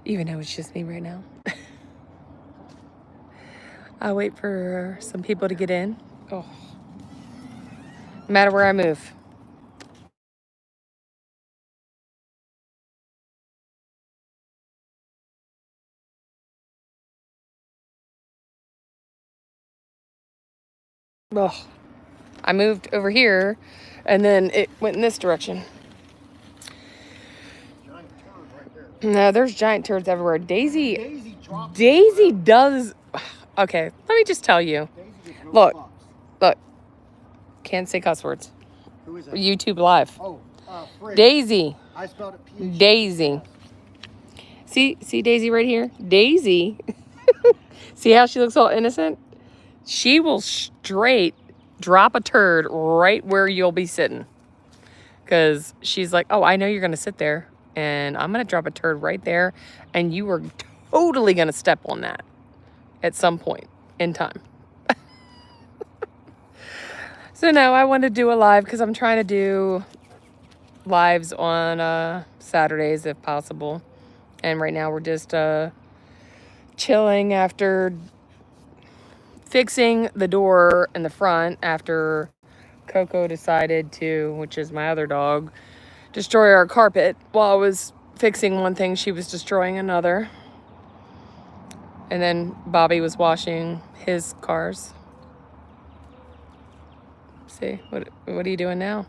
even though it's just me right now. I'll wait for some people to get in. Oh, no matter where I move. Oh, I moved over here, and then it went in this direction. No, there's giant turds everywhere. Daisy does. Okay, let me just tell you. Look, can't say cuss words. Who is that? YouTube Live. Oh, Daisy. I spelled it P-H-E-S. Daisy. See Daisy right here? Daisy. See how she looks all innocent? She will straight drop a turd right where you'll be sitting. Because she's like, oh, I know you're going to sit there. And I'm going to drop a turd right there. And you are totally going to step on that at some point in time. So no, I wanted to do a live because I'm trying to do lives on Saturdays if possible. And right now we're just chilling after fixing the door in the front after Coco decided to, which is my other dog, destroy our carpet. While I was fixing one thing, she was destroying another. And then Bobby was washing his cars. See, what are you doing now?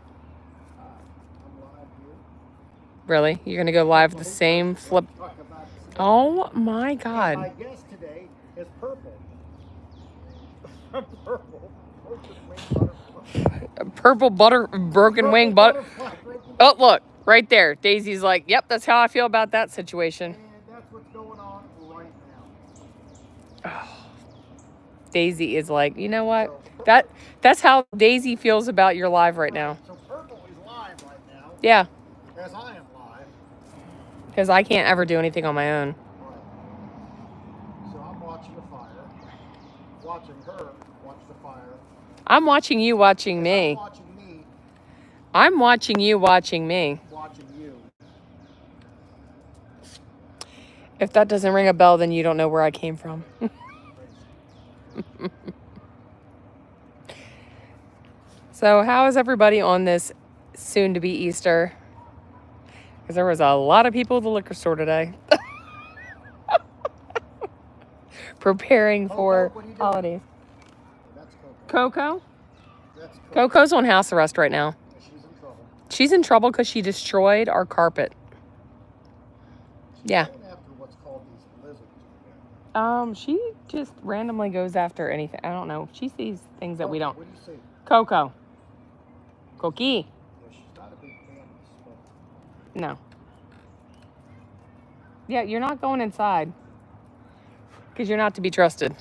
Really? You're going to go live the same flip? Oh my God. My guest today is purple. Purple broken wing butter. Oh, look, right there. Daisy's like, yep, that's how I feel about that situation. And that's what's going on right now. Oh, Daisy is like, you know what? That's how Daisy feels about your live right now. So purple is live right now. Yeah. As I am live. Because I can't ever do anything on my own. Right. So I'm watching the fire. Watching her watch the fire. I'm watching you watching me. I'm watching me. I'm watching you watching me. Watching you. If that doesn't ring a bell, then you don't know where I came from. So how is everybody on this soon-to-be Easter? Because there was a lot of people at the liquor store today. Preparing for holidays. That's Coco. Coco? That's Coco. Coco's on house arrest right now. She's in trouble. She's in trouble because she destroyed our carpet. Yeah. Going after what's called these lizards. She just randomly goes after anything. I don't know. She sees things that we don't. What do you say? Coco. Coqui. Yeah, she's not a big fan of smoke. No. Yeah, you're not going inside. Because you're not to be trusted.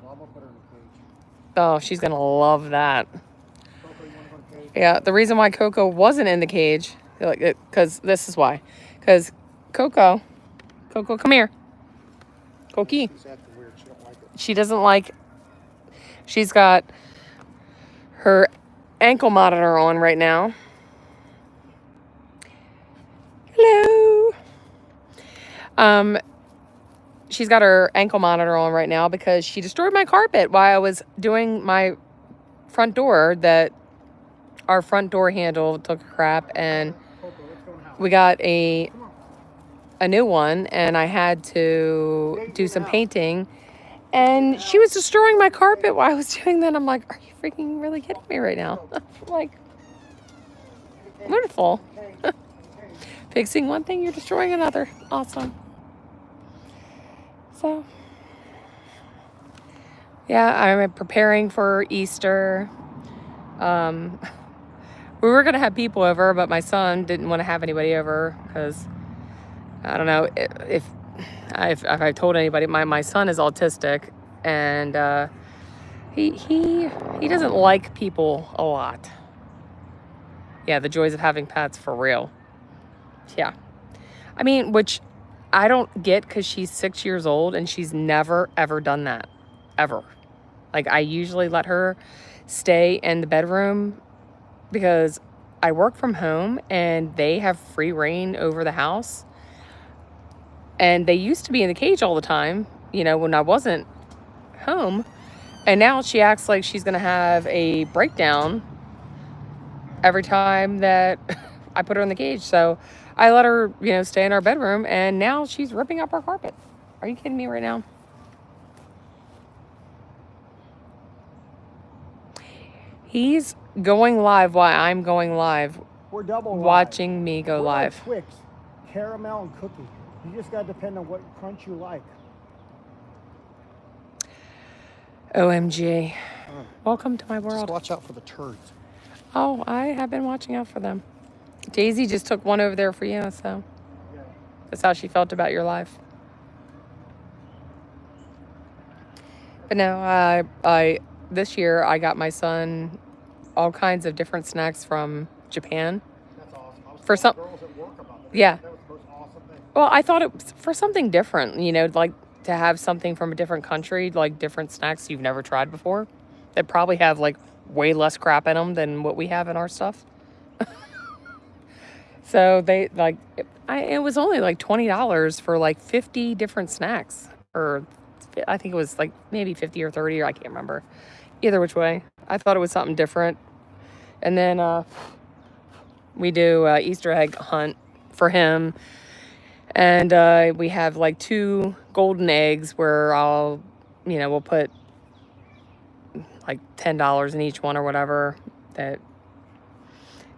Well, I'm gonna put her in a cage. Oh, she's going to love that. Coco, you wanna go to cage? Yeah, the reason why Coco wasn't in the cage, because this is why. Because Coco, come here. Coqui. She's acting weird. She don't like it. She doesn't like, she's got her ankle monitor on right now. Hello. She's got her ankle monitor on right now because she destroyed my carpet while I was doing my front door. That our front door handle took a crap, and Coco, let's go in the house. we got a new one, and I had to do some painting, and she was destroying my carpet while I was doing that. I'm like, are you freaking really kidding me right now? I'm like, wonderful. Fixing one thing, you're destroying another. Awesome. So, yeah, I'm preparing for Easter. We were going to have people over, but my son didn't want to have anybody over because, I don't know, if I told anybody, my son is autistic, and he doesn't like people a lot. Yeah, the joys of having pets, for real. Yeah. I mean, which I don't get, because she's 6 years old and she's never, ever done that. Ever. Like, I usually let her stay in the bedroom because I work from home and they have free reign over the house. And they used to be in the cage all the time, you know, when I wasn't home. And now she acts like she's going to have a breakdown every time that I put her in the cage. So I let her, you know, stay in our bedroom, and now she's ripping up our carpet. Are you kidding me right now? He's going live while I'm going live. We're double watching live. me go We're live. Like Twix, caramel and cookie. You just got to depend on what crunch you like. OMG. Welcome to my world. Just watch out for the turds. Oh, I have been watching out for them. Daisy just took one over there for you, so Yeah. that's how she felt about your life. But no, I this year I got my son all kinds of different snacks from Japan. That's awesome. I was For some, telling girls at work about that. yeah. That was the most awesome thing. Well, I thought it was for something different, you know, like to have something from a different country, like different snacks you've never tried before, that probably have like way less crap in them than what we have in our stuff. So they like, it was only like $20 for like 50 different snacks, or I think it was like maybe 50 or 30, or I can't remember. Either which way, I thought it was something different. And then we do Easter egg hunt for him. And we have like 2 golden eggs where I'll, you know, we'll put like $10 in each one or whatever that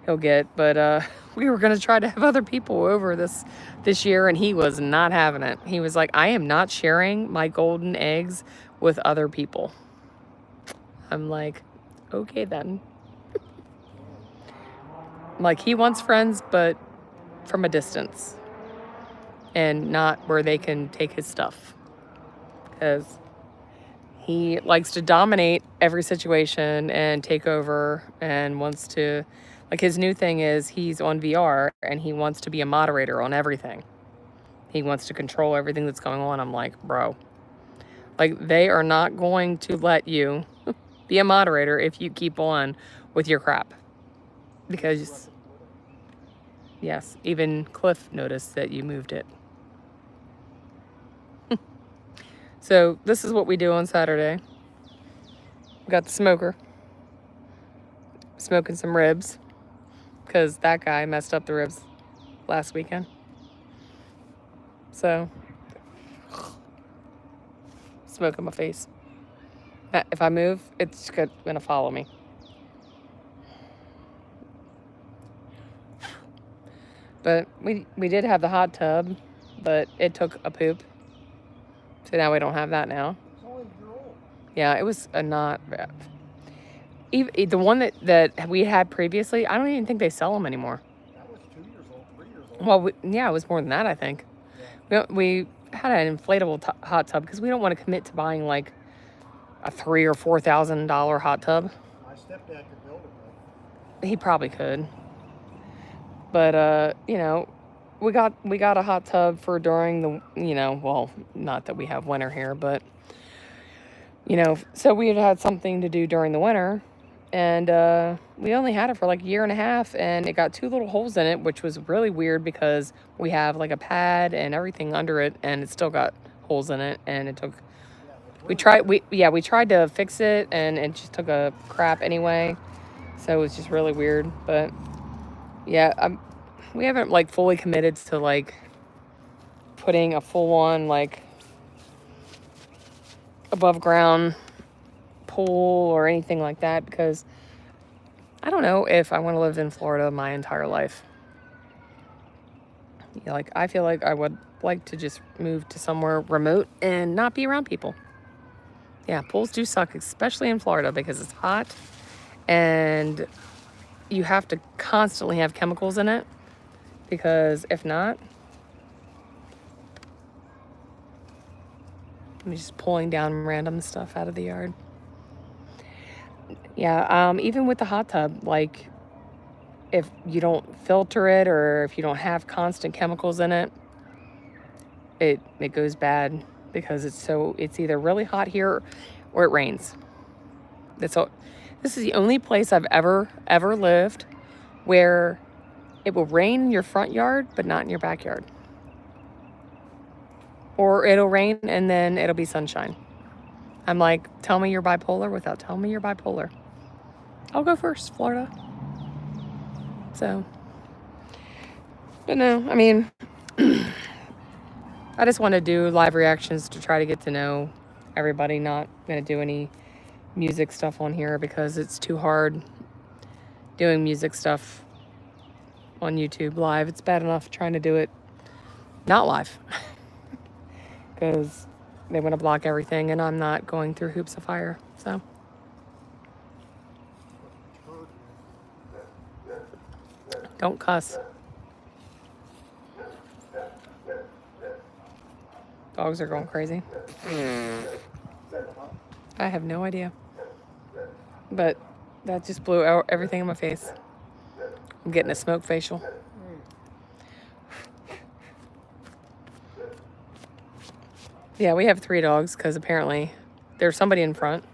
he'll get. But we were going to try to have other people over this year, and he was not having it. He was like, I am not sharing my golden eggs with other people. I'm like, okay then. Like, he wants friends, but from a distance, and not where they can take his stuff, because he likes to dominate every situation and take over, and wants to, like, his new thing is he's on VR and he wants to be a moderator on everything. He wants to control everything that's going on. I'm like, bro, like, they are not going to let you be a moderator if you keep on with your crap, because yes, even Cliff noticed that you moved it. So this is what we do on Saturday. We got the smoker, smoking some ribs, because that guy messed up the ribs last weekend. So, smoke in my face. If I move, it's gonna follow me. But we did have the hot tub, but it took a poop. So now we don't have that now. It's only a year old. Yeah, it was a not bad. Even the one that we had previously, I don't even think they sell them anymore. That was 2 years old, 3 years old. Well, yeah, it was more than that, I think. Yeah. We had an inflatable hot tub because we don't want to commit to buying like a $3,000 or $4,000 hot tub. My stepdad could build it, though. He probably could. But you know, we got a hot tub for during the, you know, well, not that we have winter here, but you know, so we had something to do during the winter, and we only had it for like a year and a half, and it got 2 little holes in it, which was really weird because we have like a pad and everything under it, and it still got holes in it, and it took. We tried to fix it, and it just took a crap anyway, so it was just really weird. But yeah, we haven't like fully committed to like putting a full-on like above ground pool or anything like that, because I don't know if I want to live in Florida my entire life. Yeah, like, I feel like I would like to just move to somewhere remote and not be around people. Yeah, pools do suck, especially in Florida, because it's hot and you have to constantly have chemicals in it, because if not, I'm just pulling down random stuff out of the yard. Yeah, even with the hot tub, like, if you don't filter it or if you don't have constant chemicals in it, it goes bad, because it's either really hot here or it rains. This is the only place I've ever lived where it will rain in your front yard but not in your backyard. or it'll rain and then it'll be sunshine. I'm like, tell me you're bipolar without telling me you're bipolar. I'll go first, Florida. So, but no, I mean, I just want to do live reactions to try to get to know everybody. Not going to do any music stuff on here because it's too hard doing music stuff on YouTube live. It's bad enough trying to do it not live because they want to block everything and I'm not going through hoops of fire. So. Don't cuss. Dogs are going crazy. I have no idea. But that just blew out everything in my face. I'm getting a smoke facial. Yeah, we have 3 dogs because apparently there's somebody in front.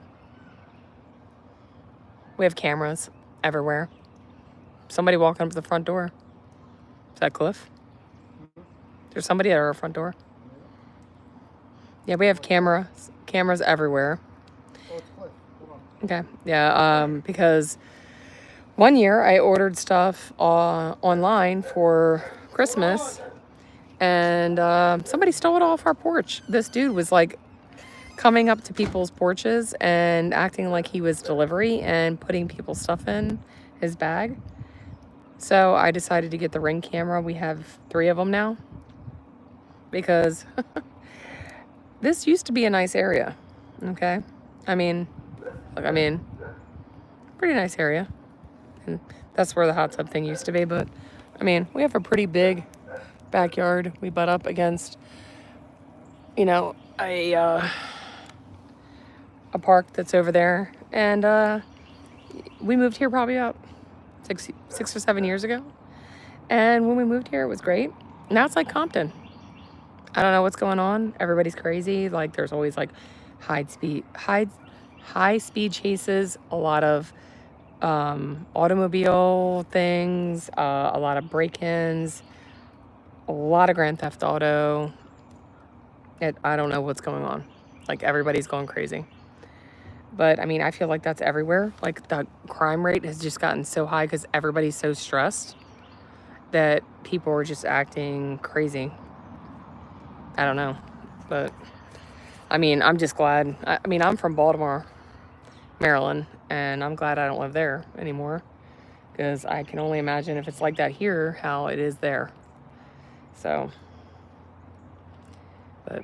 We have cameras everywhere. Somebody walking up to the front door. Is that Cliff? There's somebody at our front door. Yeah, we have cameras everywhere. Oh, it's Cliff. Hold on. Okay. Yeah, because one year I ordered stuff online for Christmas and somebody stole it off our porch. This dude was like coming up to people's porches and acting like he was delivery and putting people's stuff in his bag. So I decided to get the Ring camera. We have 3 of them now because this used to be a nice area. Okay. I mean, pretty nice area. And that's where the hot tub thing used to be. But I mean, we have a pretty big backyard. We butt up against, you know, a park that's over there. And we moved here probably about 6 or 7 years ago. And when we moved here, it was great. Now it's like Compton. I don't know what's going on. Everybody's crazy. Like there's always like high speed chases, a lot of automobile things, a lot of break-ins, a lot of Grand Theft Auto. I don't know what's going on. Like everybody's going crazy. But I mean, I feel like that's everywhere. Like the crime rate has just gotten so high because everybody's so stressed that people are just acting crazy. I don't know. But I mean, I'm just glad. I mean, I'm from Baltimore, Maryland, and I'm glad I don't live there anymore because I can only imagine if it's like that here, how it is there. So, but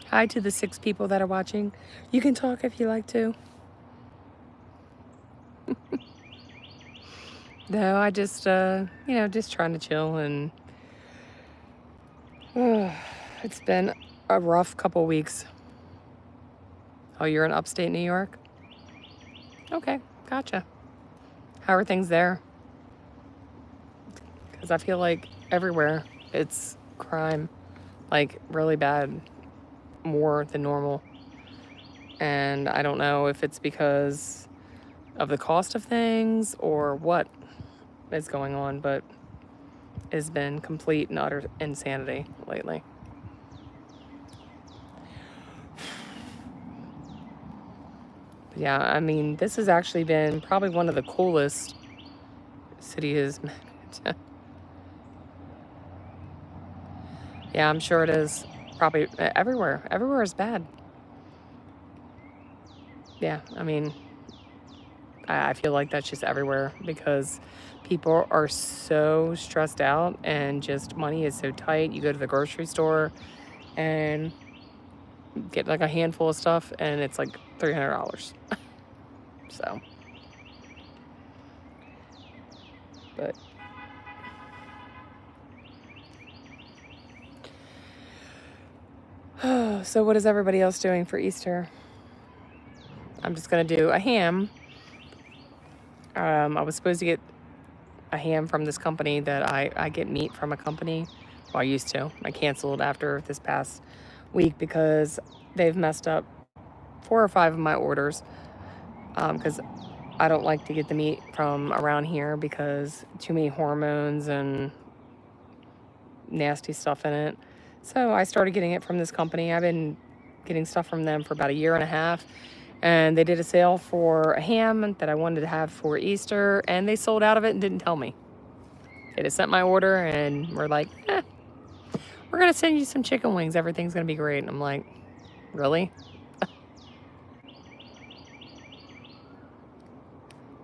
hi to the 6 people that are watching. You can talk if you like to. No, I just, just trying to chill and it's been a rough couple weeks. Oh, you're in upstate New York? Okay, gotcha. How are things there? Because I feel like everywhere it's crime, like really bad, more than normal. And I don't know if it's because of the cost of things or what is going on, but it's been complete and utter insanity lately. Yeah, I mean, this has actually been probably one of the coolest cities. Yeah, I'm sure it is. Probably everywhere. Everywhere is bad. Yeah, I mean, I feel like that's just everywhere because people are so stressed out and just money is so tight. You go to the grocery store and get like a handful of stuff and it's like $300. So, but so what is everybody else doing for Easter? I'm just gonna do a ham. I was supposed to get a ham from this company that I get meat from a company. Well, I used to. I canceled after this past week because they've messed up 4 or 5 of my orders. Because I don't like to get the meat from around here because too many hormones and nasty stuff in it. So I started getting it from this company. I've been getting stuff from them for about a year and a half. And they did a sale for a ham that I wanted to have for Easter, and they sold out of it and didn't tell me. They just sent my order and were like, we're going to send you some chicken wings. Everything's going to be great. And I'm like, really?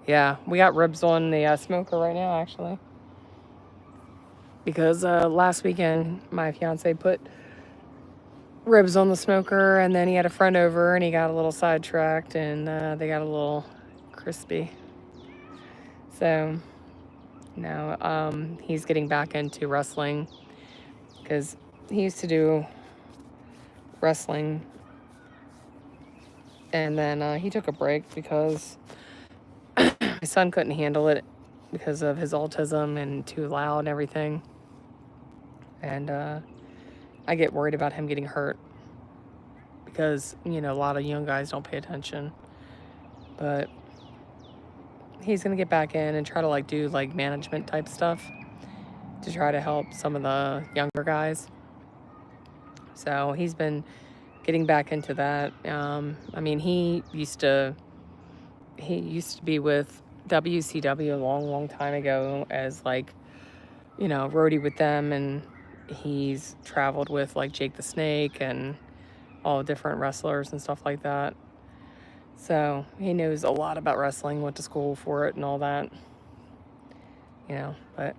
Yeah, we got ribs on the smoker right now, actually. Because last weekend, my fiance put ribs on the smoker, and then he had a friend over, and he got a little sidetracked, and they got a little crispy. So now he's getting back into wrestling because he used to do wrestling, and then he took a break because my son couldn't handle it because of his autism and too loud and everything. And I get worried about him getting hurt because, you know, a lot of young guys don't pay attention. But he's going to get back in and try to like do like management type stuff to try to help some of the younger guys. So he's been getting back into that. I mean, he used to be with WCW a long time ago as like, you know, roadie with them, and he's traveled with like Jake the Snake and all different wrestlers and stuff like that. So he knows a lot about wrestling, went to school for it and all that, you know, but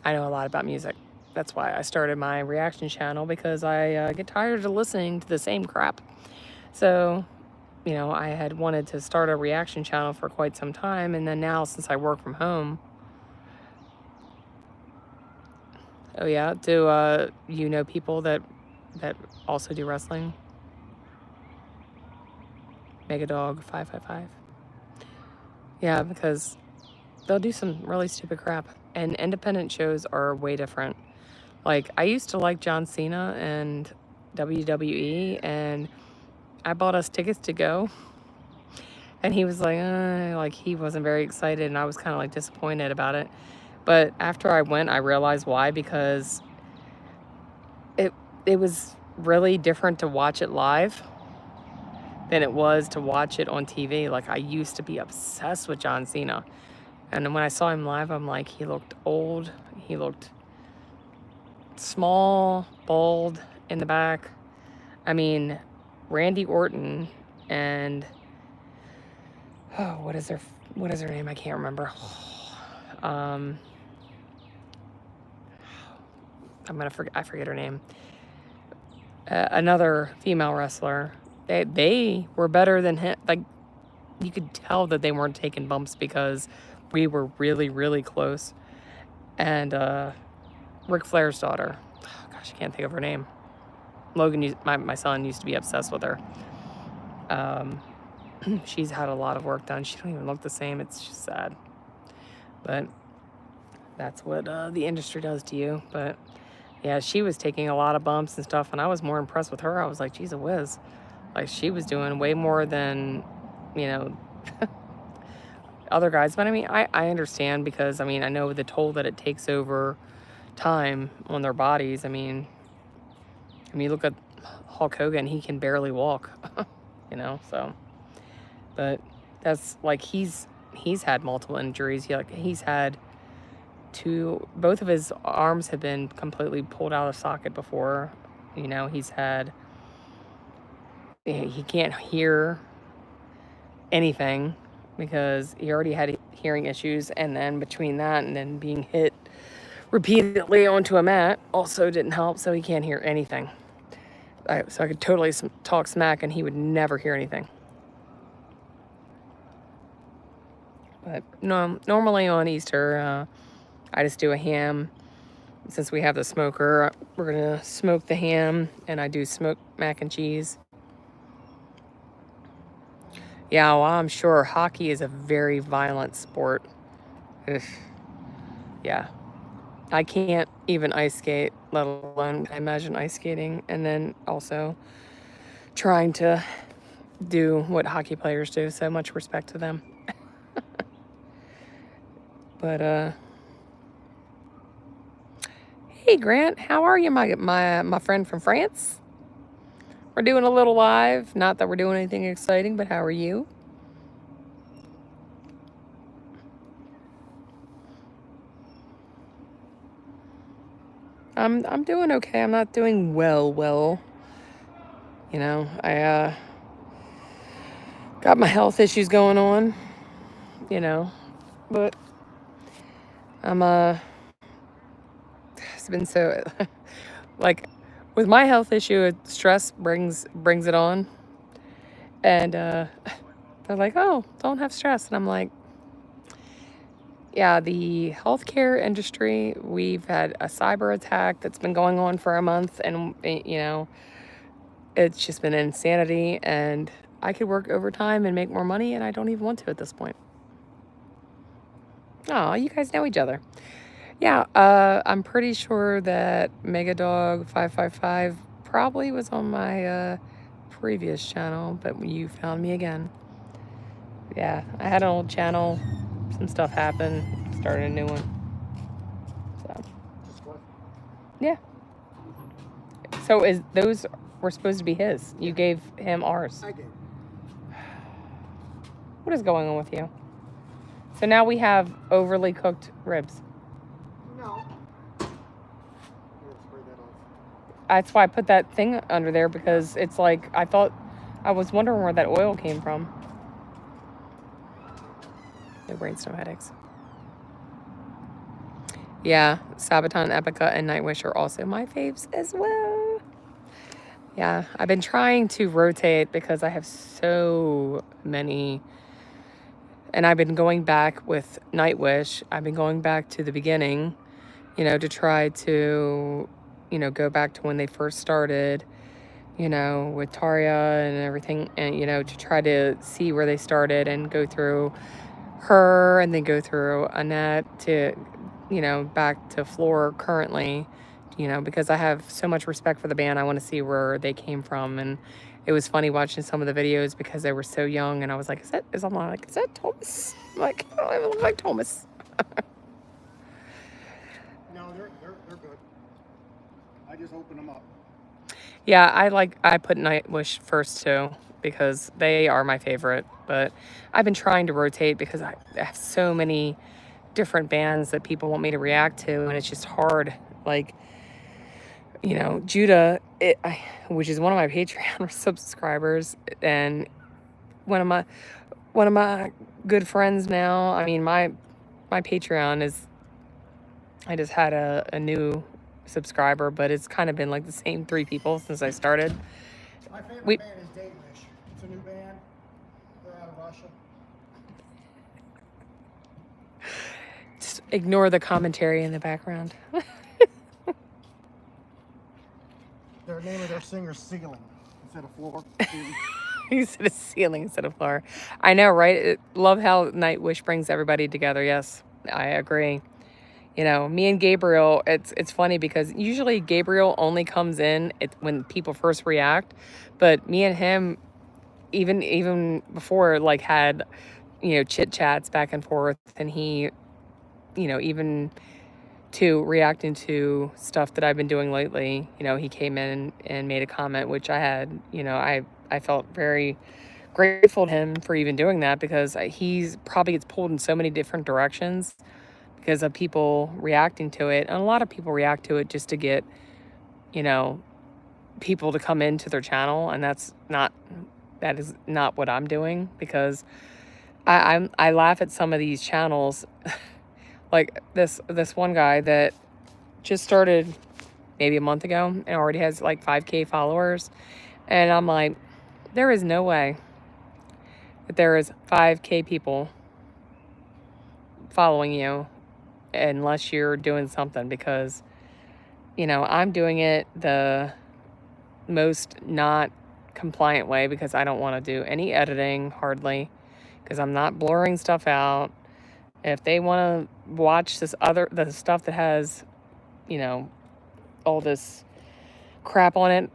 I know a lot about music. That's why I started my reaction channel, because I get tired of listening to the same crap. So, you know, I had wanted to start a reaction channel for quite some time, and then now since I work from home. Oh yeah, do you know people that also do wrestling? Megadog 555. Yeah, because they'll do some really stupid crap, and independent shows are way different. Like, I used to like John Cena and WWE, and I bought us tickets to go, and he was like he wasn't very excited, and I was kind of like disappointed about it. But after I went, I realized why, because it was really different to watch it live than it was to watch it on TV. Like, I used to be obsessed with John Cena, and when I saw him live, I'm like, he looked old, he looked small, bald in the back. I mean, Randy Orton and what is her name? I can't remember. I forget her name. Another female wrestler. They were better than him. Like, you could tell that they weren't taking bumps because we were really close. And Ric Flair's daughter. Oh, gosh, I can't think of her name. Logan, my son, used to be obsessed with her. She's had a lot of work done. She don't even look the same. It's just sad. But that's what the industry does to you. But yeah, she was taking a lot of bumps and stuff, and I was more impressed with her. I was like, geez, a whiz. Like, she was doing way more than, you know, other guys. But I mean, I understand, because I mean, I know the toll that it takes over time on their bodies. I mean, look at Hulk Hogan. He can barely walk, you know, so. But that's like, he's had multiple injuries. He's had both of his arms have been completely pulled out of socket before. You know, he can't hear anything because he already had hearing issues, and then between that and then being hit repeatedly onto a mat also didn't help, so he can't hear anything. So I could totally talk smack and he would never hear anything. But no, normally on Easter, I just do a ham. Since we have the smoker, we're gonna smoke the ham, and I do smoked mac and cheese. Yeah, well, I'm sure hockey is a very violent sport. Ugh. Yeah. I can't even ice skate, let alone imagine ice skating, and then also trying to do what hockey players do. So much respect to them. But Hey Grant, how are you, my friend from France? We're doing a little live. Not that we're doing anything exciting, but how are you? I'm doing okay. I'm not doing well. You know, I got my health issues going on, you know. But I'm it's been so like with my health issue, stress brings it on. And they're like, "Oh, don't have stress." And I'm like, yeah, the healthcare industry, we've had a cyber attack that's been going on for a month, and it's just been insanity, and I could work overtime and make more money, and I don't even want to at this point. Oh, you guys know each other. Yeah, I'm pretty sure that Megadog 555 probably was on my previous channel, but you found me again. Yeah, I had an old channel, some stuff happened, started a new one. So, yeah. So is those were supposed to be his? You gave him ours. I did. What is going on with you? So now we have overly cooked ribs. No. Here, spray that off. That's why I put that thing under there, because it's like I was wondering where that oil came from. No brainstorm headaches. Yeah, Sabaton, Epica, and Nightwish are also my faves as well. Yeah, I've been trying to rotate because I have so many. And I've been going back with Nightwish. I've been going back to the beginning, to try to, go back to when they first started, with Taria and everything, and, to try to see where they started and go through her and then go through Annette to, back to Floor currently, because I have so much respect for the band. I want to see where they came from. And it was funny watching some of the videos because they were so young, and I was like, is that Thomas? I'm like, I don't even look like Thomas. No, they're good. I just open them up. Yeah, I put Nightwish first too because they are my favorite, but I've been trying to rotate because I have so many different bands that people want me to react to, and it's just hard. Like, Judah, which is one of my Patreon subscribers, and one of my good friends now. I mean, my Patreon is, I just had a new subscriber, but it's kind of been like the same 3 people since I started. My favorite We band is Nightwish. It's a new band. They're out of Russia. just ignore the commentary in the background. Their name of their singer's Ceiling instead of Floor. You said a ceiling instead of floor. I know, right? Love how Nightwish brings everybody together. Yes, I agree. Me and Gabriel, it's funny because usually Gabriel only comes in when people first react, but me and him, even before, like, had chit chats back and forth, and he, even to reacting to stuff that I've been doing lately, he came in and made a comment, which I had, I felt very grateful to him for even doing that, because he's probably gets pulled in so many different directions because of people reacting to it. And a lot of people react to it just to get, people to come into their channel. And that is not what I'm doing, because I laugh at some of these channels. Like this one guy that just started maybe a month ago and already has like 5K followers. And I'm like, there is no way that there is 5K people following you unless you're doing something, because I'm doing it the most not compliant way, because I don't want to do any editing hardly, because I'm not blurring stuff out. If they want to watch the stuff that has all this crap on it,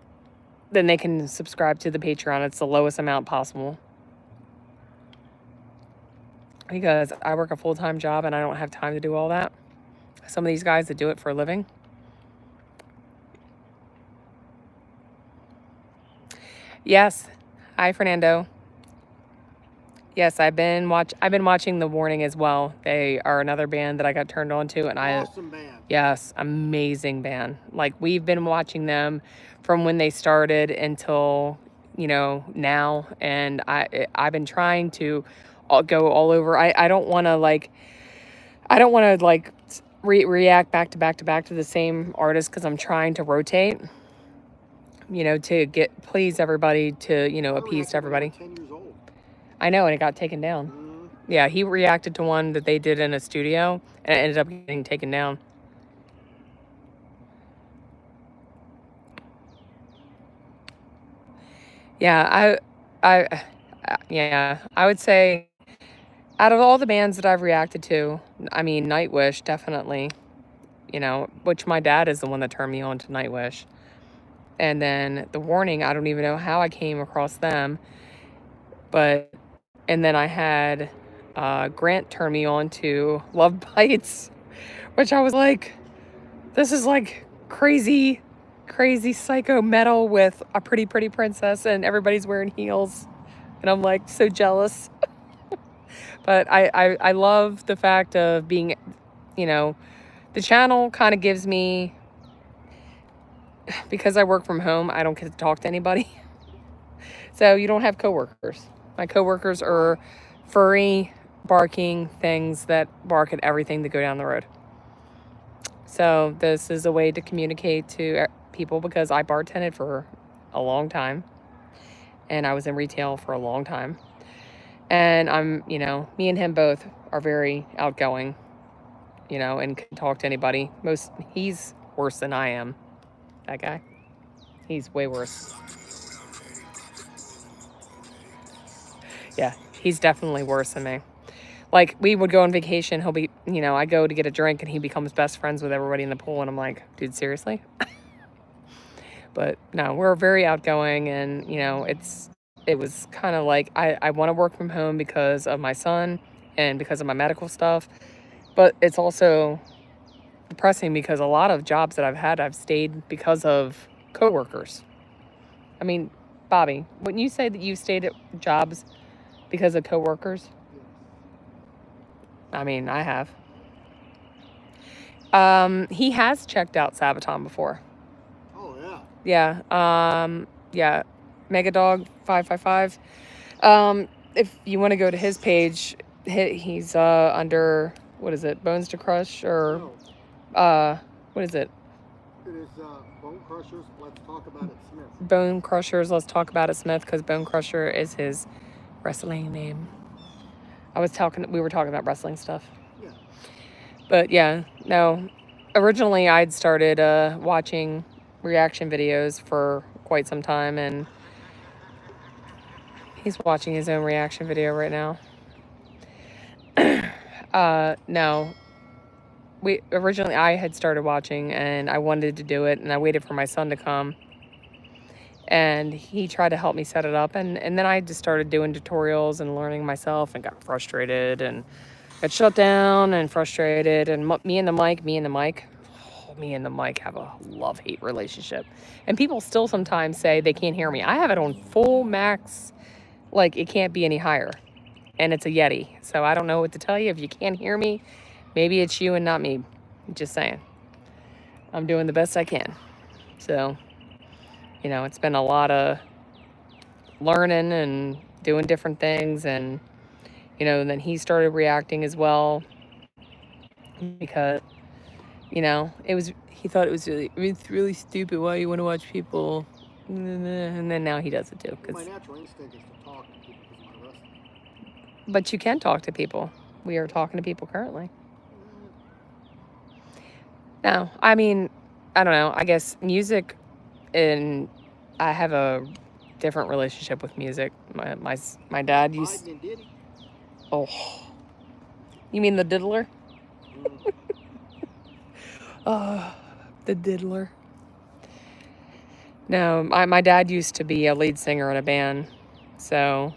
then they can subscribe to the Patreon. It's the lowest amount possible, because I work a full-time job and I don't have time to do all that. Some of these guys that do it for a living, Yes. Hi, Fernando. Yes, I've been watching The Warning as well. They are another band that I got turned on to, and Awesome band. yes, amazing band. Like, we've been watching them from when they started until, now, and I've been trying to go all over. I don't want to react back to back to back to the same artist because I'm trying to rotate, to please everybody, to, I appease reacted when they were everybody. 10 years old. I know, and it got taken down. Mm. Yeah, he reacted to one that they did in a studio, and it ended up getting taken down. Yeah, yeah, I would say out of all the bands that I've reacted to, I mean, Nightwish definitely, which my dad is the one that turned me on to Nightwish. And then The Warning, I don't even know how I came across them, but and then I had Grant turn me on to Love Bites, which I was like, this is like crazy, crazy psycho metal with a pretty, pretty princess, and everybody's wearing heels. And I'm like so jealous. But I love the fact of being, the channel kind of gives me, because I work from home, I don't get to talk to anybody. So you don't have coworkers. My coworkers are furry, barking things that bark at everything that go down the road. So this is a way to communicate to people because I bartended for a long time and I was in retail for a long time. And me and him both are very outgoing, and can talk to anybody. He's worse than I am. That guy. He's way worse. Yeah, he's definitely worse than me. Like, we would go on vacation, he'll be, I go to get a drink and he becomes best friends with everybody in the pool, and I'm like, dude, seriously? But no, we're very outgoing, and, it was kind of like, I want to work from home because of my son and because of my medical stuff, but it's also depressing because a lot of jobs that I've had, I've stayed because of coworkers. I mean, Bobby, wouldn't you say that you stayed at jobs because of coworkers? Yes. I mean, I have. He has checked out Sabaton before. Oh, yeah. Yeah. Megadog 555. If you want to go to his page, he's under, what is it? Bones to Crush, or what is it? It is Bone Crushers. Let's talk about it, Smith. Bone Crushers. Let's talk about it, Smith, because Bone Crusher is his wrestling name. We were talking about wrestling stuff. Yeah. But yeah, no. Originally, I'd started watching reaction videos for quite some time, and he's watching his own reaction video right now. No. I had started watching, and I wanted to do it, and I waited for my son to come, and he tried to help me set it up, and then I just started doing tutorials and learning myself, and got frustrated and got shut down and frustrated, and me and the mic, me and the mic have a love-hate relationship. And people still sometimes say they can't hear me. I have it on full max, like it can't be any higher. And it's a Yeti. So I don't know what to tell you. If you can't hear me, maybe it's you and not me. Just saying. I'm doing the best I can. So, it's been a lot of learning and doing different things. And, and then he started reacting as well because, he thought it was it's really stupid. Why you want to watch people? And then now he does it too. My natural instinct is to talk to people because of my wrestling. But you can talk to people. We are talking to people currently. No, I mean, I don't know. I guess music, and I have a different relationship with music. My dad used. Biden and Diddy. Oh, you mean the diddler? The diddler. No, my dad used to be a lead singer in a band, so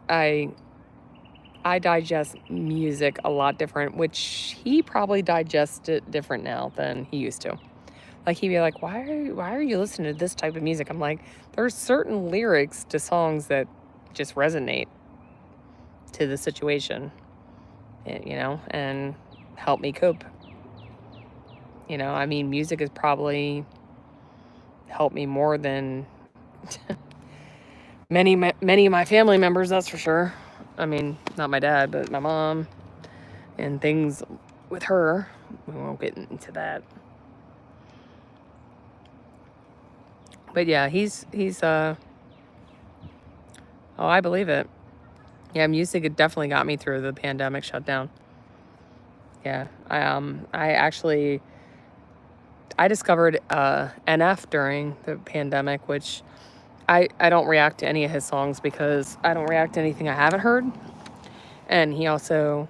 I digest music a lot different, which he probably digests it different now than he used to. Like, he'd be like, why are you listening to this type of music? I'm like, there's certain lyrics to songs that just resonate to the situation, you know, and help me cope. You know, I mean, music has probably helped me more than many of my family members, that's for sure. I mean, not my dad, but my mom and things with her. We won't get into that. But yeah, he's oh, I believe it. Yeah, music had definitely got me through the pandemic shutdown. Yeah, I discovered NF during the pandemic, which I don't react to any of his songs because I don't react to anything I haven't heard. And he also,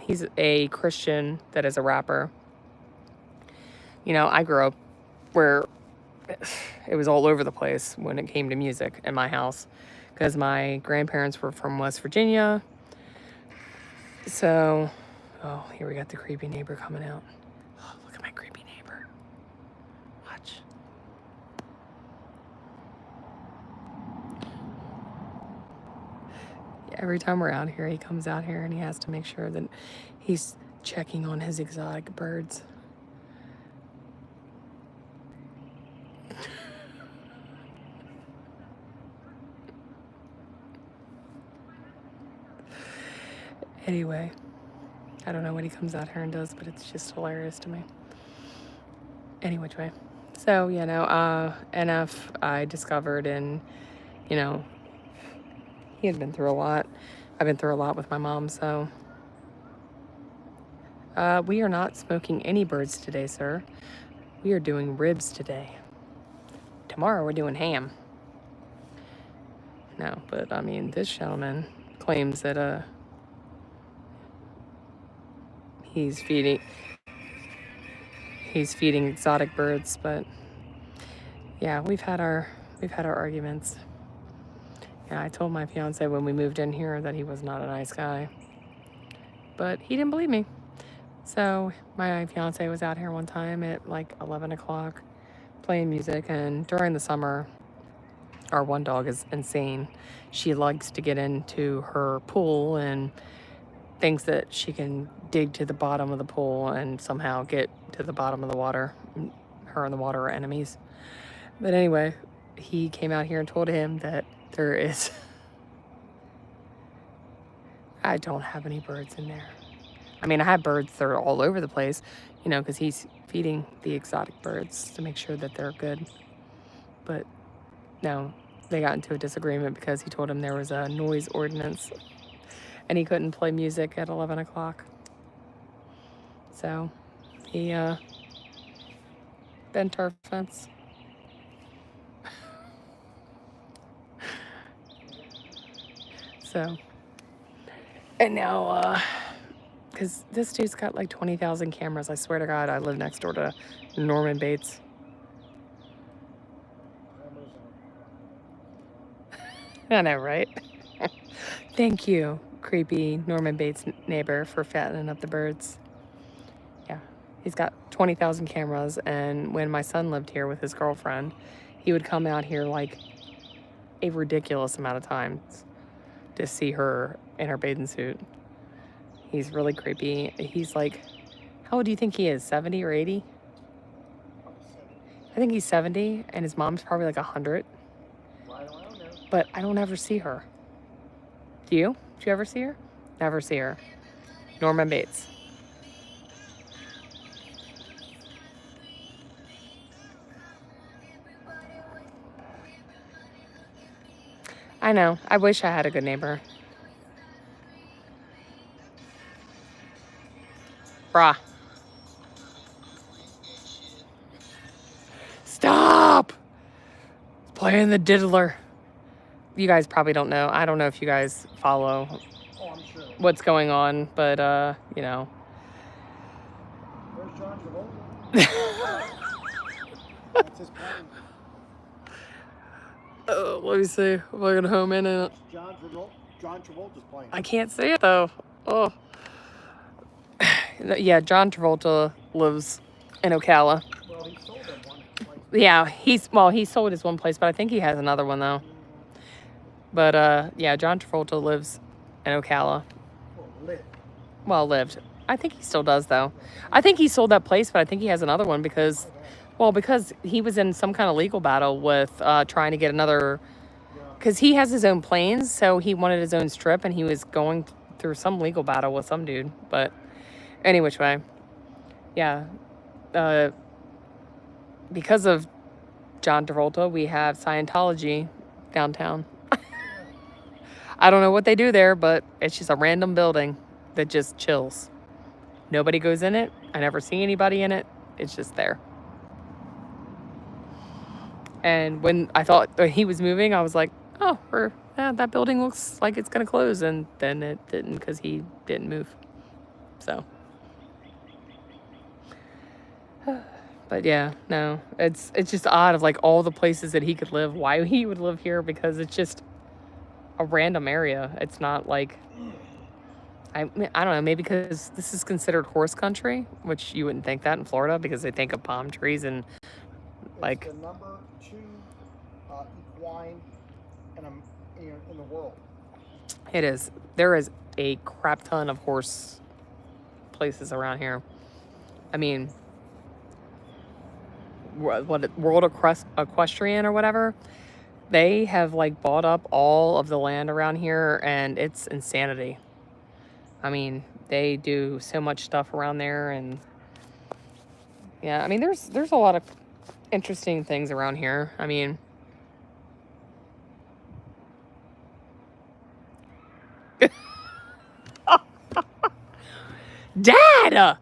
he's a Christian that is a rapper. You know, I grew up where it was all over the place when it came to music in my house because my grandparents were from West Virginia. So, oh, here we got the creepy neighbor coming out. Oh, look at my creepy neighbor. Watch. Every time we're out here, he comes out here and he has to make sure that he's checking on his exotic birds. Anyway, I don't know what he comes out here and does, but it's just hilarious to me. Any which way. So, you know, NF I discovered, and, you know, he had been through a lot. I've been through a lot with my mom, so. We are not smoking any birds today, sir. We are doing ribs today. Tomorrow we're doing ham. No, but I mean, this gentleman claims that he's feeding exotic birds, but yeah, we've had our arguments. Yeah, I told my fiance when we moved in here that he was not a nice guy, but he didn't believe me. So my fiance was out here one time at like 11 o'clock playing music, and during the summer, our one dog is insane. She likes to get into her pool and thinks that she can dig to the bottom of the pool and somehow get to the bottom of the water. Her and the water are enemies. But anyway, he came out here and told him that there is... I don't have any birds in there. I mean, I have birds that are all over the place, you know, because he's feeding the exotic birds to make sure that they're good. But no, they got into a disagreement because he told him there was a noise ordinance and he couldn't play music at 11 o'clock. So he bent our fence. So, and now, because this dude's got like 20,000 cameras. I swear to God, I live next door to Norman Bates. I know, right? Thank you, creepy Norman Bates neighbor, for fattening up the birds. Yeah, he's got 20,000 cameras, and when my son lived here with his girlfriend, he would come out here like a ridiculous amount of times to see her in her bathing suit. He's really creepy. He's like, how old do you think he is, 70 or 80? I think he's 70, and his mom's probably like 100. But I don't ever see her. Do you? Do you ever see her? Never see her. Norman Bates. I know. I wish I had a good neighbor. Brah. Stop! Playing the diddler. You guys probably don't know. I don't know if you guys follow what's going on, but, you know. Where's John Travolta? That's his plan. Let me see if I can home in it. John Travolta's playing. I can't see it though. Oh. Yeah, John Travolta lives in Ocala. Well, he sold them Yeah, he sold his one place, but I think he has another one though. But yeah, John Travolta lives in Ocala. Well, lit. Well, lived. I think he still does though. I think he sold that place, but I think he has another one because, well, because he was in some kind of legal battle with trying to get another. Yeah. Because he has his own planes, so he wanted his own strip, and he was going through some legal battle with some dude. But any which way, yeah. Uh, because of John Travolta, we have Scientology downtown. I don't know what they do there, but it's just a random building that just chills. Nobody goes in it. I never see anybody in it. It's just there. And when I thought that he was moving, I was like, oh, that building looks like it's going to close. And then it didn't because he didn't move. So. But yeah, no, it's just odd of like all the places that he could live, why he would live here, because it's just a random area. It's not like, I don't know, maybe because this is considered horse country, which you wouldn't think that in Florida because they think of palm trees and like. It's the number 2 equine in the world. It is. There is a crap ton of horse places around here. I mean, what World Equestrian or whatever, they have like bought up all of the land around here, and it's insanity. I mean, they do so much stuff around there, and yeah, I mean, there's a lot of interesting things around here. I mean, Dad!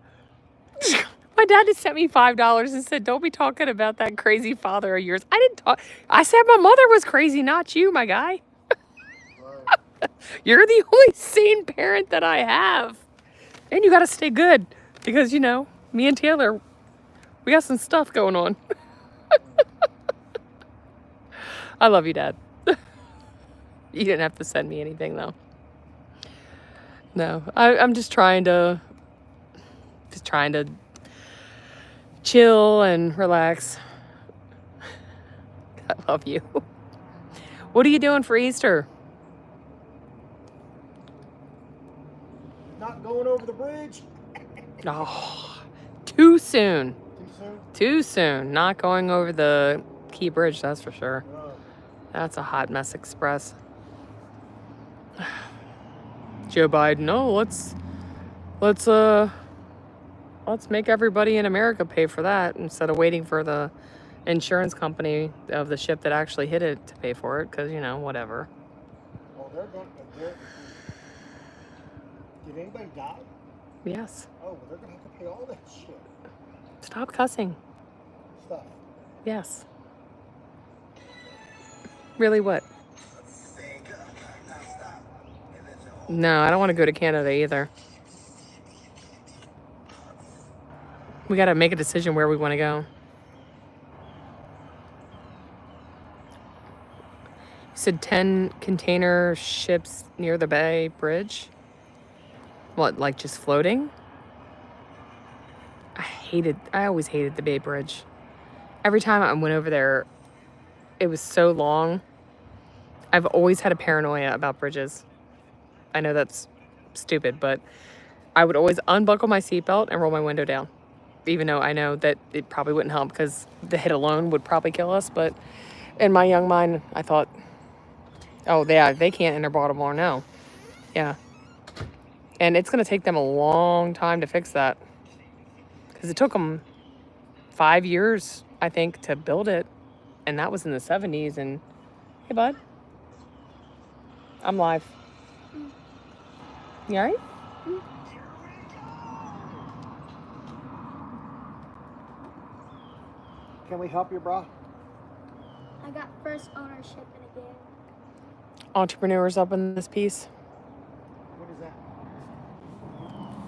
My dad just sent me $5 and said, don't be talking about that crazy father of yours. I didn't talk. I said my mother was crazy, not you, my guy. Right. You're the only sane parent that I have. And you got to stay good because, you know, me and Taylor, we got some stuff going on. I love you, Dad. You didn't have to send me anything, though. No, I'm just trying to chill and relax. I love you. What are you doing for Easter? Not going over the bridge. Oh, too soon. Too soon? Too soon. Not going over the Key Bridge, that's for sure. No. That's a hot mess express. Joe Biden, no, let's make everybody in America pay for that instead of waiting for the insurance company of the ship that actually hit it to pay for it, because, you know, whatever. Well, did anybody die? Yes. Oh, well, they're going to have to pay all that shit. Stop cussing. Stuff. Yes. Really, what? No, I don't want to go to Canada either. We got to make a decision where we want to go. You said 10 container ships near the Bay Bridge? What, like just floating? I always hated the Bay Bridge. Every time I went over there, it was so long. I've always had a paranoia about bridges. I know that's stupid, but I would always unbuckle my seatbelt and roll my window down. Even though I know that it probably wouldn't help because the hit alone would probably kill us. But in my young mind, I thought, oh, they can't enter Baltimore, no. Yeah. And it's going to take them a long time to fix that. Because it took them 5 years, I think, to build it. And that was in the 70s. And, hey, bud. I'm live. You all right? Can we help you, bro? I got first ownership in a game. Entrepreneurs up in this piece. What is that?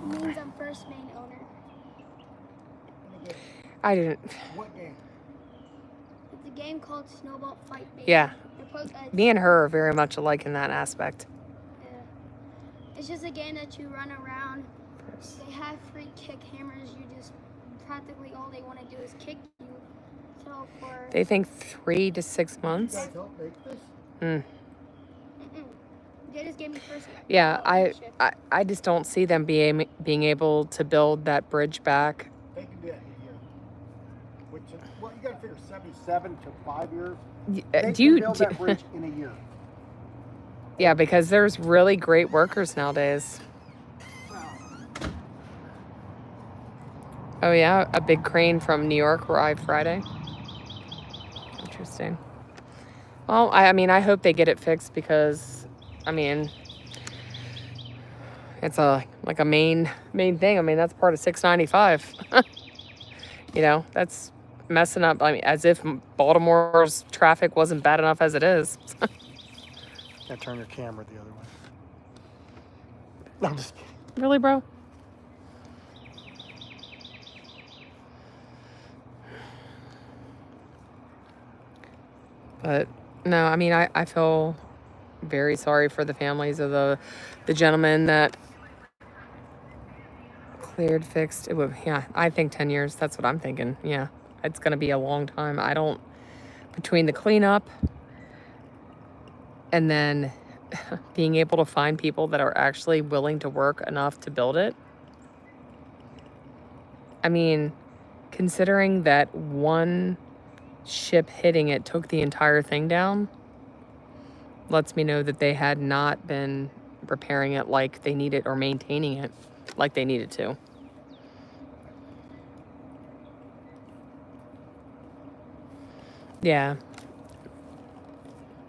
It means I'm first main owner. In a game. I didn't. What game? It's a game called Snowball Fight Baby. Yeah. It's Me and her are very much alike in that aspect. Yeah. It's just a game that you run around. They have free kick hammers. You just practically all they want to do is kick you. So hope for. They think 3 to 6 You months. guys help make this? Mm. They just gave me first. Yeah, ownership. I just don't see them being able to build that bridge back. They can do it in a year. Which is, well, you got to figure 77 to 5 years. They Do can you? build that bridge in a year. Yeah, because there's really great workers nowadays. Oh yeah, a big crane from New York arrived Friday. Interesting. Well, I mean, I hope they get it fixed because, I mean, it's like a main thing. I mean, that's part of 695. You know, that's messing up. I mean, as if Baltimore's traffic wasn't bad enough as it is. Gotta turn your camera the other way. No, I'm just kidding. Really, bro? But no, I mean, I feel very sorry for the families of the gentleman that cleared, fixed. It would, yeah, I think 10 years. That's what I'm thinking. Yeah, it's going to be a long time. I don't, between the cleanup and then being able to find people that are actually willing to work enough to build it. I mean, considering that one ship hitting it took the entire thing down, lets me know that they had not been repairing it like they needed or maintaining it like they needed to. Yeah.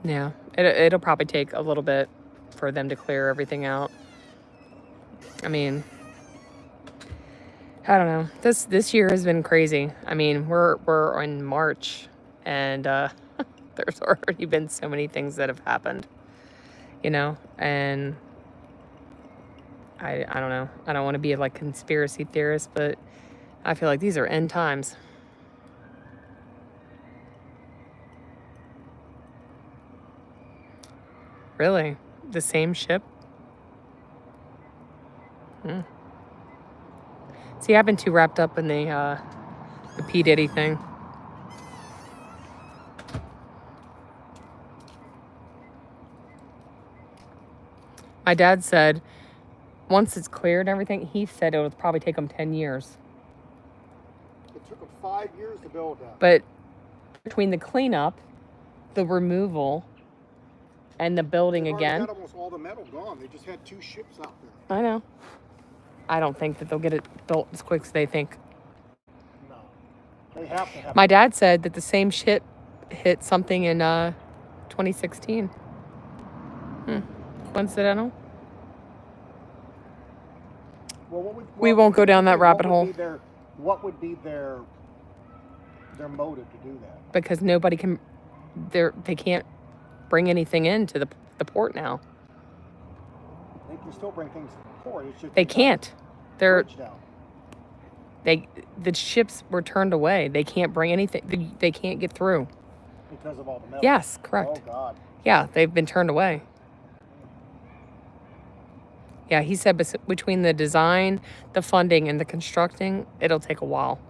Yeah. It'll probably take a little bit for them to clear everything out. I mean, I don't know. This year has been crazy. I mean, we're in March and there's already been so many things that have happened, you know, and I don't know. I don't want to be like conspiracy theorist, but I feel like these are end times. Really? The same ship? Hmm. See, I've been too wrapped up in the P. Diddy thing. My dad said once it's cleared and everything, he said it would probably take them 10 years. It took them 5 years to build that. But between the cleanup, the removal, and the building They've again. Got almost all the metal gone. They just had 2 ships out there. I know. I don't think that they'll get it built as quick as they think. No. They have to have My dad said that the same ship hit something in 2016. Coincidental? Well, We won't go down that rabbit hole. What would be their motive to do that? Because nobody can, they can't bring anything into the port now. They can still bring things to the port. It's just They can't. They're bridge down. the ships were turned away. They can't bring anything. They can't get through. Because of all the metal. Yes, correct. Oh God. Yeah, they've been turned away. Yeah, he said between the design, the funding, and the constructing, it'll take a while.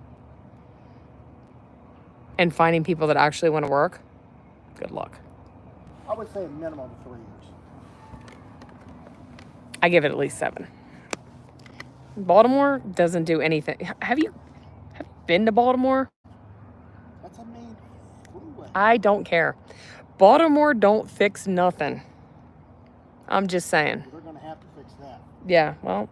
And finding people that actually want to work, good luck. I would say a minimum of 3 years. I give it at least 7. Baltimore doesn't do anything. Have you been to Baltimore? That's a main freeway. I don't care. Baltimore don't fix nothing. I'm just saying. They're going to have to fix that. Yeah, well,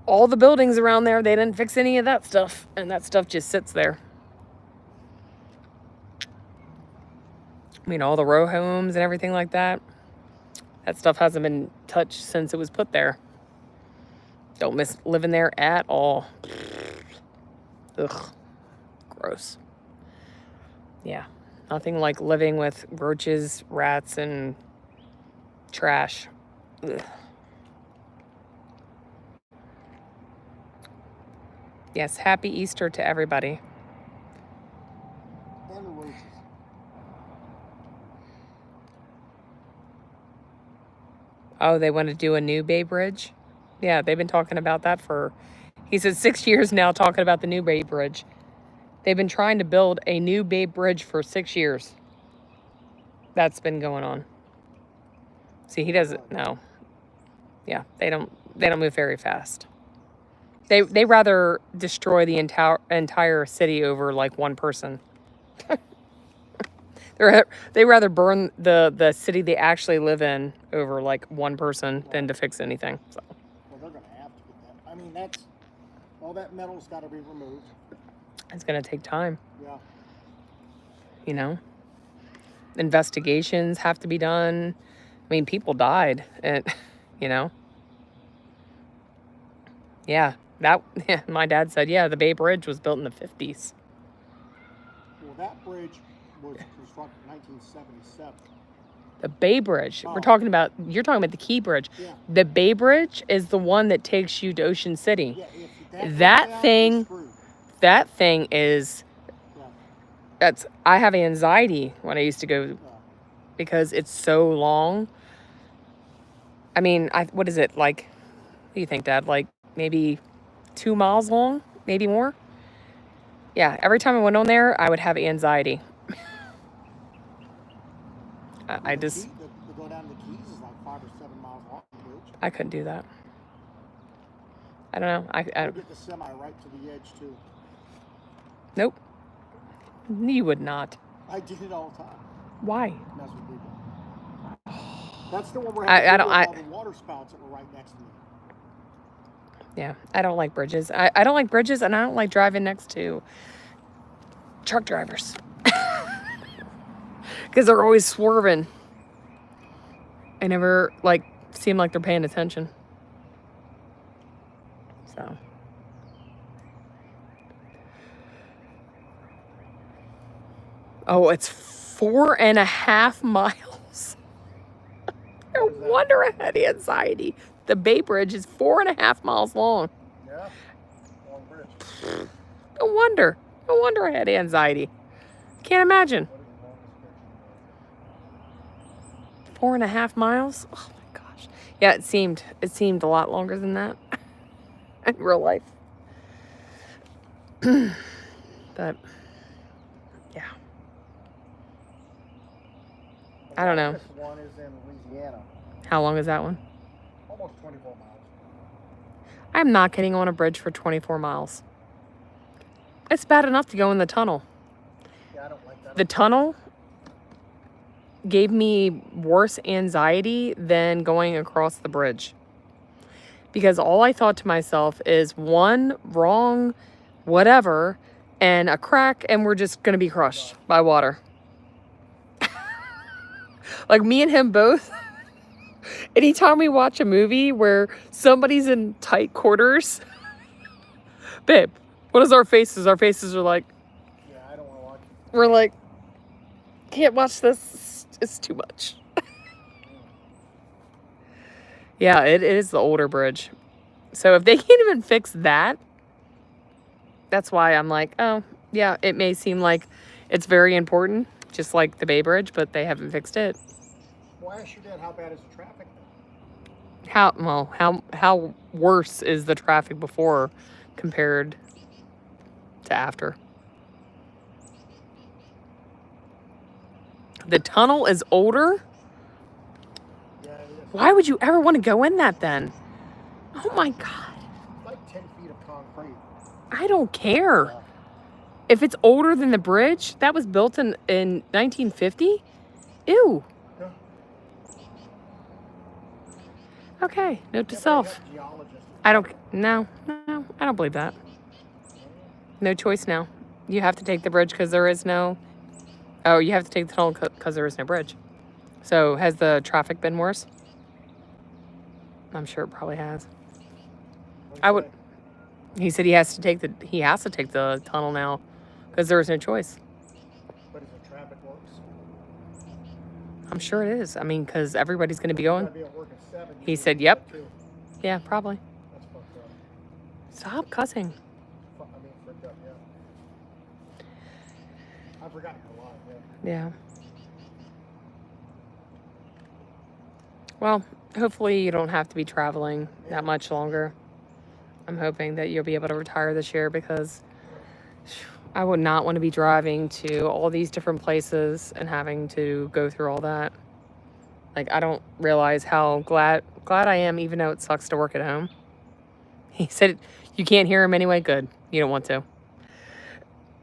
all the buildings around there, they didn't fix any of that stuff. And that stuff just sits there. I mean, all the row homes and everything like that. That stuff hasn't been touched since it was put there. Don't miss living there at all. Ugh. Gross. Yeah. Nothing like living with roaches, rats, and trash. Ugh. Yes, happy Easter to everybody. And the roaches. Oh, they want to do a new Bay Bridge? Yeah, they've been talking about that for, he said 6 years now, talking about the new Bay Bridge. They've been trying to build a new Bay Bridge for 6 years. That's been going on. See, he doesn't know. Yeah, they don't move very fast. They rather destroy the entire city over like one person. They rather burn the city they actually live in over like one person than to fix anything. So. Well, they're going to have to get that. I mean, all that metal's got to be removed. It's going to take time. Yeah. You know? Investigations have to be done. I mean, people died, and you know? Yeah, my dad said, yeah, the Bay Bridge was built in the 50s. Well, that bridge was constructed in 1977. The Bay Bridge. Oh. You're talking about the Key Bridge. Yeah. The Bay Bridge is the one that takes you to Ocean City. Yeah, that thing is, I have anxiety when I used to go because it's so long. I mean, what is it, like, what do you think, Dad? Like maybe 2 miles long, maybe more? Yeah, every time I went on there, I would have anxiety. I just... The go down the Keys is like 5 or 7 miles long bridge. I couldn't do that. I don't know. I get the semi right to the edge, too. Nope. You would not. I did it all the time. Why? Mess with people. That's the one where all the water spouts that were right next to me. Yeah, I don't like bridges. I don't like bridges, and I don't like driving next to truck drivers. Because they're always swerving. I never, like, seem like they're paying attention. So. Oh, it's 4.5 miles. No wonder I had anxiety. The Bay Bridge is 4.5 miles long. Yeah, long bridge. No wonder I had anxiety. Can't imagine. 4.5 miles? Oh my gosh. Yeah, it seemed a lot longer than that in real life. But yeah. I don't know. This one is in Louisiana. How long is that one? Almost 24 miles. I'm not getting on a bridge for 24 miles. It's bad enough to go in the tunnel. Yeah, I don't like that. The tunnel gave me worse anxiety than going across the bridge. Because all I thought to myself is one wrong whatever and a crack and we're just going to be crushed by water. Like me and him both. Anytime we watch a movie where somebody's in tight quarters, babe, what is our faces? Our faces are like, yeah, I don't want to watch it. We're like, can't watch this. It's too much. Yeah, it is the older bridge. So if they can't even fix that, that's why I'm like, oh, yeah, it may seem like it's very important, just like the Bay Bridge, but they haven't fixed it. Well, ask your dad, how bad is the traffic then? How worse is the traffic before compared to after? The tunnel is older? Yeah, it is. Why would you ever want to go in that then? Oh my God. It's like 10 feet of concrete. I don't care. Yeah. If it's older than the bridge, that was built in 1950? Ew. Yeah. Okay, note to self. I don't believe that. No choice now. You have to take the bridge because there is no... Oh, you have to take the tunnel because there is no bridge. So has the traffic been worse? I'm sure it probably has. I would... He said he has to take the tunnel now because there is no choice. But is the traffic worse? I'm sure it is. I mean, because everybody's going to be going. Be at work at 7, He said, yep. too. Yeah, probably. That's fucked up. Stop cussing. Freaked up, yeah. I forgot a lot, yeah. Yeah. Well, hopefully you don't have to be traveling that much longer. I'm hoping that you'll be able to retire this year because I would not want to be driving to all these different places and having to go through all that. Like, I don't realize how glad I am, even though it sucks to work at home. He said, you can't hear him anyway? Good. You don't want to.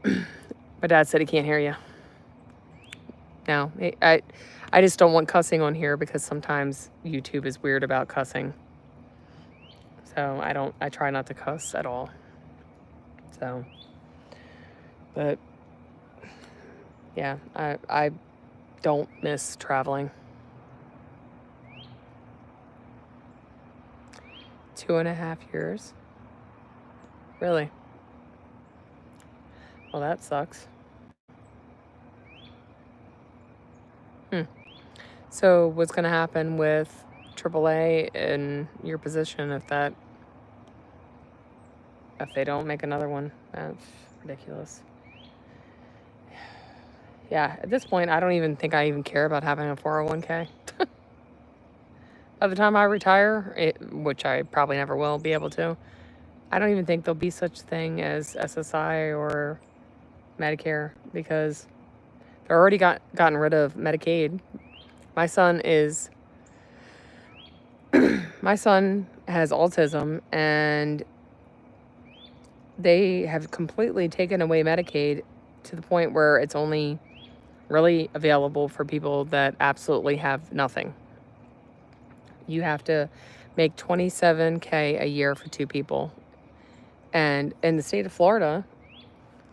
My dad said he can't hear you. No, I just don't want cussing on here because sometimes YouTube is weird about cussing. So I try not to cuss at all. So, but yeah, I don't miss traveling. 2.5 years? Really? Well, that sucks. So what's going to happen with AAA in your position if they don't make another one? That's ridiculous. Yeah, at this point, I don't even think I even care about having a 401k. By the time I retire, which I probably never will be able to, I don't even think there'll be such thing as SSI or Medicare because they're already gotten rid of Medicaid. My son has autism, and they have completely taken away Medicaid to the point where it's only really available for people that absolutely have nothing. You have to make $27K a year for 2 people. And in the state of Florida,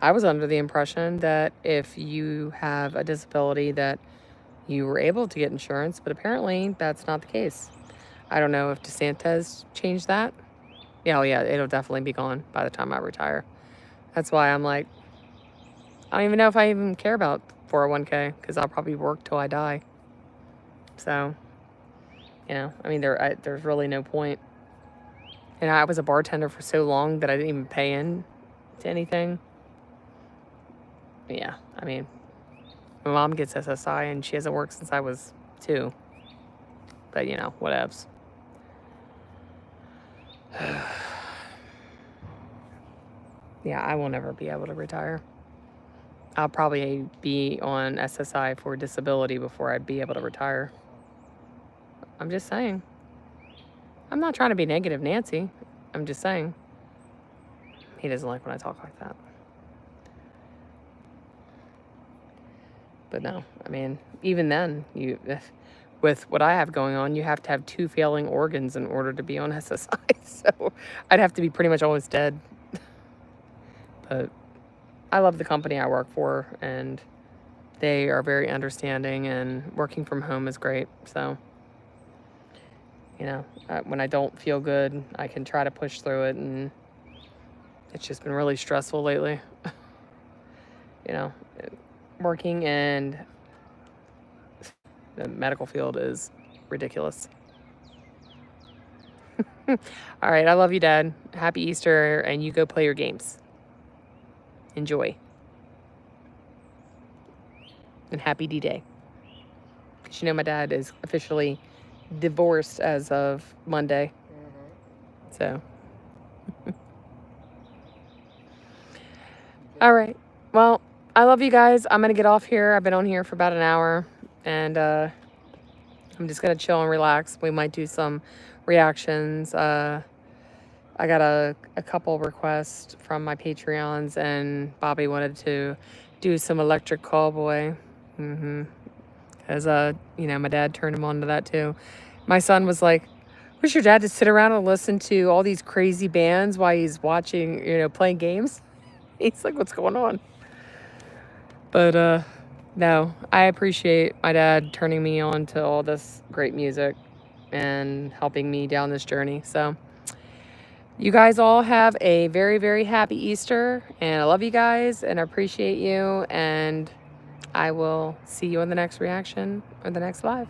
I was under the impression that if you have a disability that you were able to get insurance, but apparently that's not the case. I don't know if DeSantis changed that. Yeah, it'll definitely be gone by the time I retire. That's why I'm like, I don't even know if I even care about 401k because I'll probably work till I die. So, I mean, there's really no point. And I was a bartender for so long that I didn't even pay in to anything. Yeah, I mean, my mom gets SSI and she hasn't worked since I was 2. But, whatevs. Yeah, I will never be able to retire. I'll probably be on SSI for disability before I'd be able to retire. I'm just saying. I'm not trying to be negative, Nancy. I'm just saying. He doesn't like when I talk like that. But no, I mean, even then, with what I have going on, you have to have 2 failing organs in order to be on SSI. So I'd have to be pretty much always dead. But I love the company I work for, and they are very understanding, and working from home is great. So, when I don't feel good, I can try to push through it, and it's just been really stressful lately. Working in the medical field is ridiculous. All right, I love you, Dad. Happy Easter, and you go play your games. Enjoy. And happy D-Day. Because my dad is officially divorced as of Monday. So. All right. Well, I love you guys. I'm going to get off here. I've been on here for about an hour. And I'm just going to chill and relax. We might do some reactions. I got a couple requests from my Patreons, and Bobby wanted to do some Electric Callboy. Because, my dad turned him on to that too. My son was like, wish your dad to sit around and listen to all these crazy bands while he's watching, playing games. He's like, what's going on? But, no, I appreciate my dad turning me on to all this great music and helping me down this journey. So you guys all have a very, very happy Easter, and I love you guys and I appreciate you, and I will see you in the next reaction or the next live.